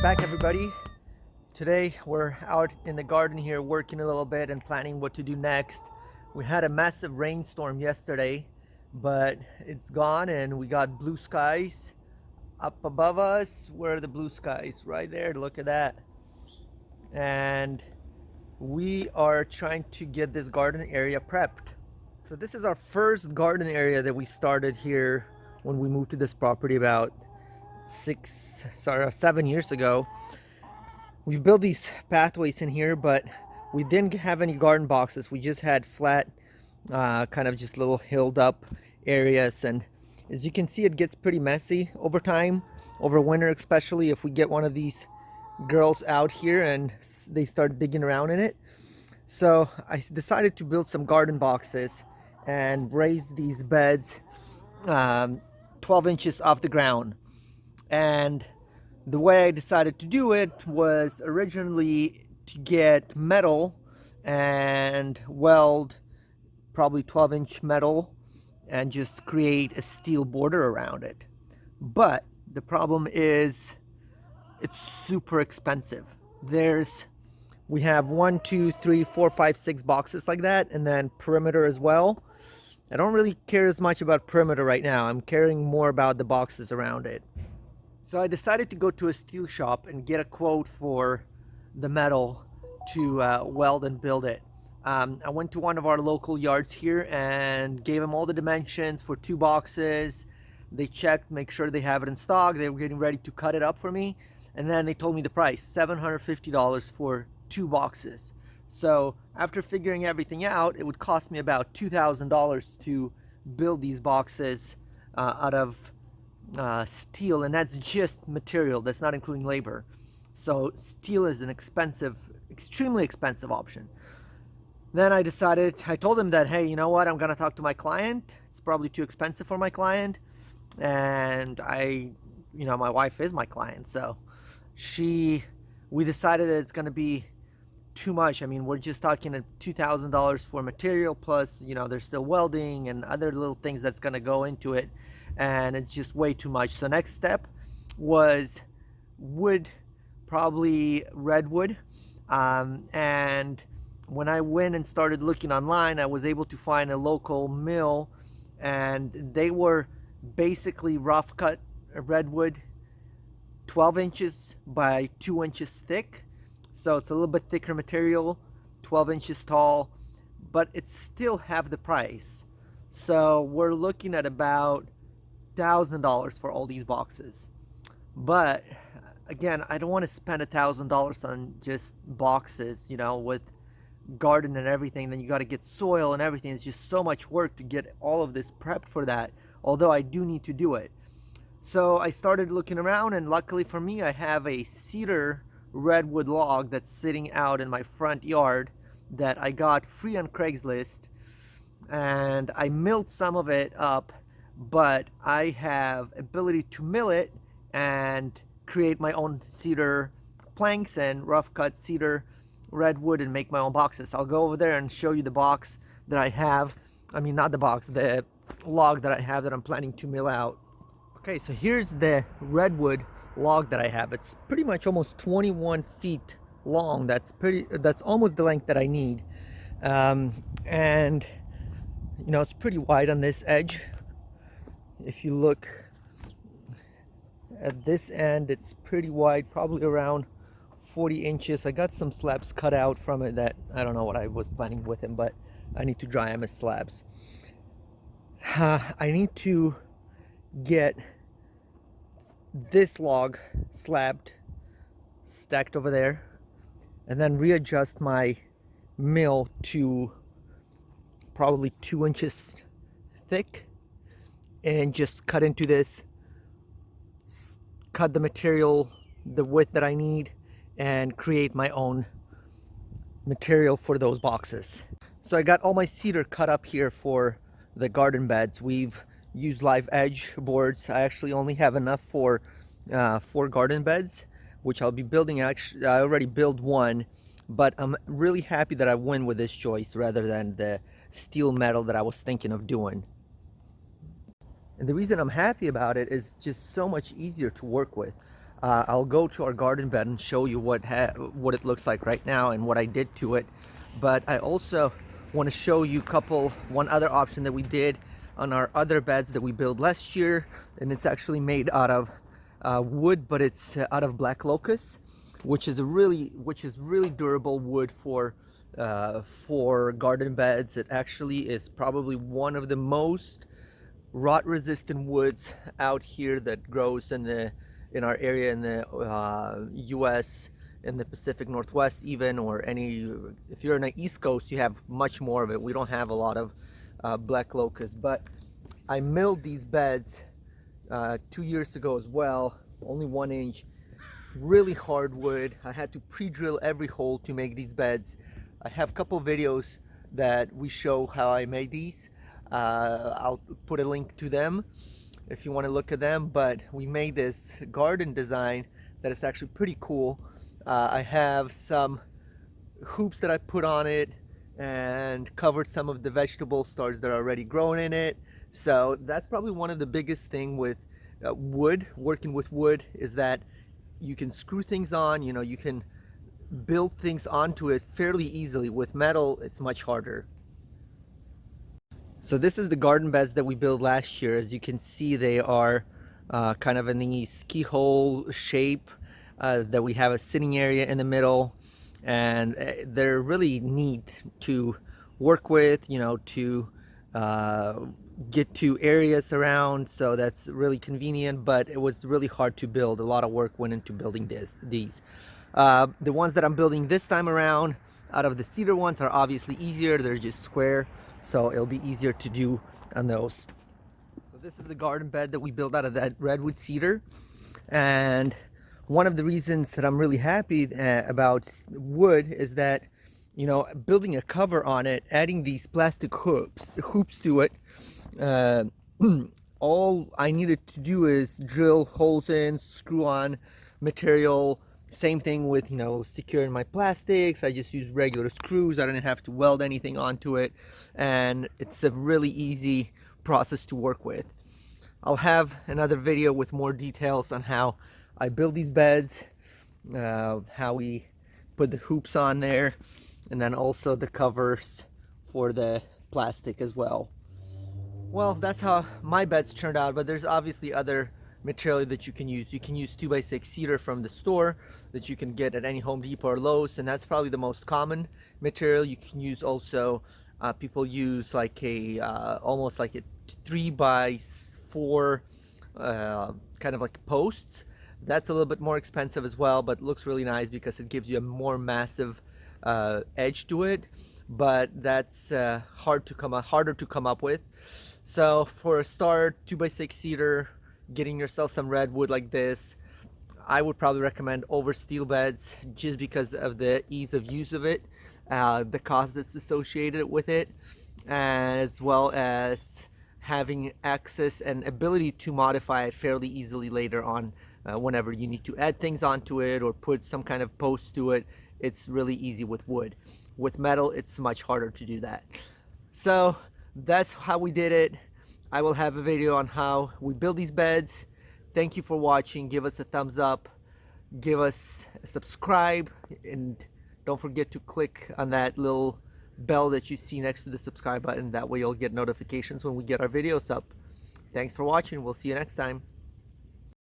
back, everybody. Today we're out in the garden here working a little bit and planning what to do next. We had a massive rainstorm yesterday, but it's gone and we got blue skies up above us. Where are the blue skies? Right there, look at that. And we are trying to get this garden area prepped. So this is our first garden area that we started here when we moved to this property about 7 years ago. We built these pathways in here, but we didn't have any garden boxes. We just had flat, kind of just little hilled up areas. And as you can see, it gets pretty messy over time, over winter, especially if we get one of these girls out here and they start digging around in it. So I decided to build some garden boxes and raise these beds 12 inches off the ground. And the way I decided to do it was originally to get metal and weld probably 12-inch metal and just create a steel border around it. But the problem is it's super expensive. We have 1, 2, 3, 4, 5, 6 boxes like that, and then perimeter as well. I don't really care as much about perimeter right now. I'm caring more about the boxes around it. So I decided to go to a steel shop and get a quote for the metal to weld and build it. I went to one of our local yards here and gave them all the dimensions for 2 boxes. They checked, make sure they have it in stock. They were getting ready to cut it up for me. And then they told me the price, $750 for 2 boxes. So after figuring everything out, it would cost me about $2,000 to build these boxes out of steel, and that's just material. That's not including labor. So steel is an expensive, extremely expensive option. Then I told him that, hey, you know what, I'm gonna talk to my client. It's probably too expensive for my client, and my wife is my client, so we decided that it's gonna be too much. I mean, we're just talking $2,000 for material, plus there's still welding and other little things that's gonna go into it, and it's just way too much. So next step was wood, probably redwood. And when I went and started looking online, I was able to find a local mill, and they were basically rough cut redwood, 12 inches by 2 inches thick. So it's a little bit thicker material, 12 inches tall, but it's still half the price. So we're looking at about $1,000 for all these boxes. But again, I don't want to spend $1,000 on just boxes, with garden and everything. Then you got to get soil and everything. It's just so much work to get all of this prepped for that, although I do need to do it. So I started looking around, and luckily for me, I have a cedar redwood log that's sitting out in my front yard that I got free on Craigslist, and I milled some of it up, but I have ability to mill it and create my own cedar planks and rough cut cedar redwood and make my own boxes. I'll go over there and show you the box that I have. I mean, not the box, the log that I have that I'm planning to mill out. Okay, so here's the redwood log that I have. It's pretty much almost 21 feet long. That's almost the length that I need. And it's pretty wide on this edge. If you look at this end, it's pretty wide, probably around 40 inches. I got some slabs cut out from it that I don't know what I was planning with them, but I need to dry them as slabs. I need to get this log slabbed, stacked over there, and then readjust my mill to probably 2 inches thick, and just cut into this, cut the material the width that I need, and create my own material for those boxes. So I got all my cedar cut up here for the garden beds. We've used live edge boards. I actually only have enough for 4 garden beds, which I'll be building. Actually, I already built one, but I'm really happy that I went with this choice rather than the steel metal that I was thinking of doing. And the reason I'm happy about it is just so much easier to work with. I'll go to our garden bed and show you what it looks like right now and what I did to it. But I also want to show you one other option that we did on our other beds that we built last year, and it's actually made out of wood, but it's out of black locust, which is really durable wood for garden beds. It actually is probably one of the most rot resistant woods out here that grows in our area in the US, in the Pacific Northwest even, or if you're in the East Coast, you have much more of it. We don't have a lot of black locust, but I milled these beds 2 years ago as well, only 1 inch, really hard wood. I had to pre-drill every hole to make these beds. I have a couple videos that we show how I made these. I'll put a link to them if you want to look at them, but we made this garden design that is actually pretty cool. I have some hoops that I put on it and covered some of the vegetable starts that are already grown in it. So that's probably one of the biggest thing with working with wood, is that you can screw things on, you can build things onto it fairly easily. With metal, it's much harder. So this is the garden beds that we built last year. As you can see, they are kind of in the ski hole shape, that we have a sitting area in the middle, and they're really neat to work with, to get to areas around, so that's really convenient. But it was really hard to build. A lot of work went into building these. The ones that I'm building this time around out of the cedar ones are obviously easier. They're just square, so it'll be easier to do on those. So this is the garden bed that we built out of that redwood cedar, and one of the reasons that I'm really happy about wood is that, building a cover on it, adding these plastic hoops to it, all I needed to do is drill holes in, screw on material. Same thing with, securing my plastics. I just use regular screws. I didn't have to weld anything onto it, and it's a really easy process to work with. I'll have another video with more details on how I build these beds, how we put the hoops on there, and then also the covers for the plastic as well. Well, that's how my beds turned out, but there's obviously other material that you can use. You can use 2x6 cedar from the store that you can get at any Home Depot or Lowe's, and that's probably the most common material. You can use also, people use like almost like a 3x4 kind of like posts. That's a little bit more expensive as well, but looks really nice because it gives you a more massive edge to it. But that's harder to come up with. So for a start, 2x6 cedar, getting yourself some redwood like this, I would probably recommend over steel beds, just because of the ease of use of it, the cost that's associated with it, as well as having access and ability to modify it fairly easily later on, whenever you need to add things onto it or put some kind of post to it. It's really easy with wood. With metal, it's much harder to do that. So that's how we did it. I will have a video on how we build these beds. Thank you for watching. Give us a thumbs up, give us a subscribe, and don't forget to click on that little bell that you see next to the subscribe button. That way you'll get notifications when we get our videos up. Thanks for watching. We'll see you next time.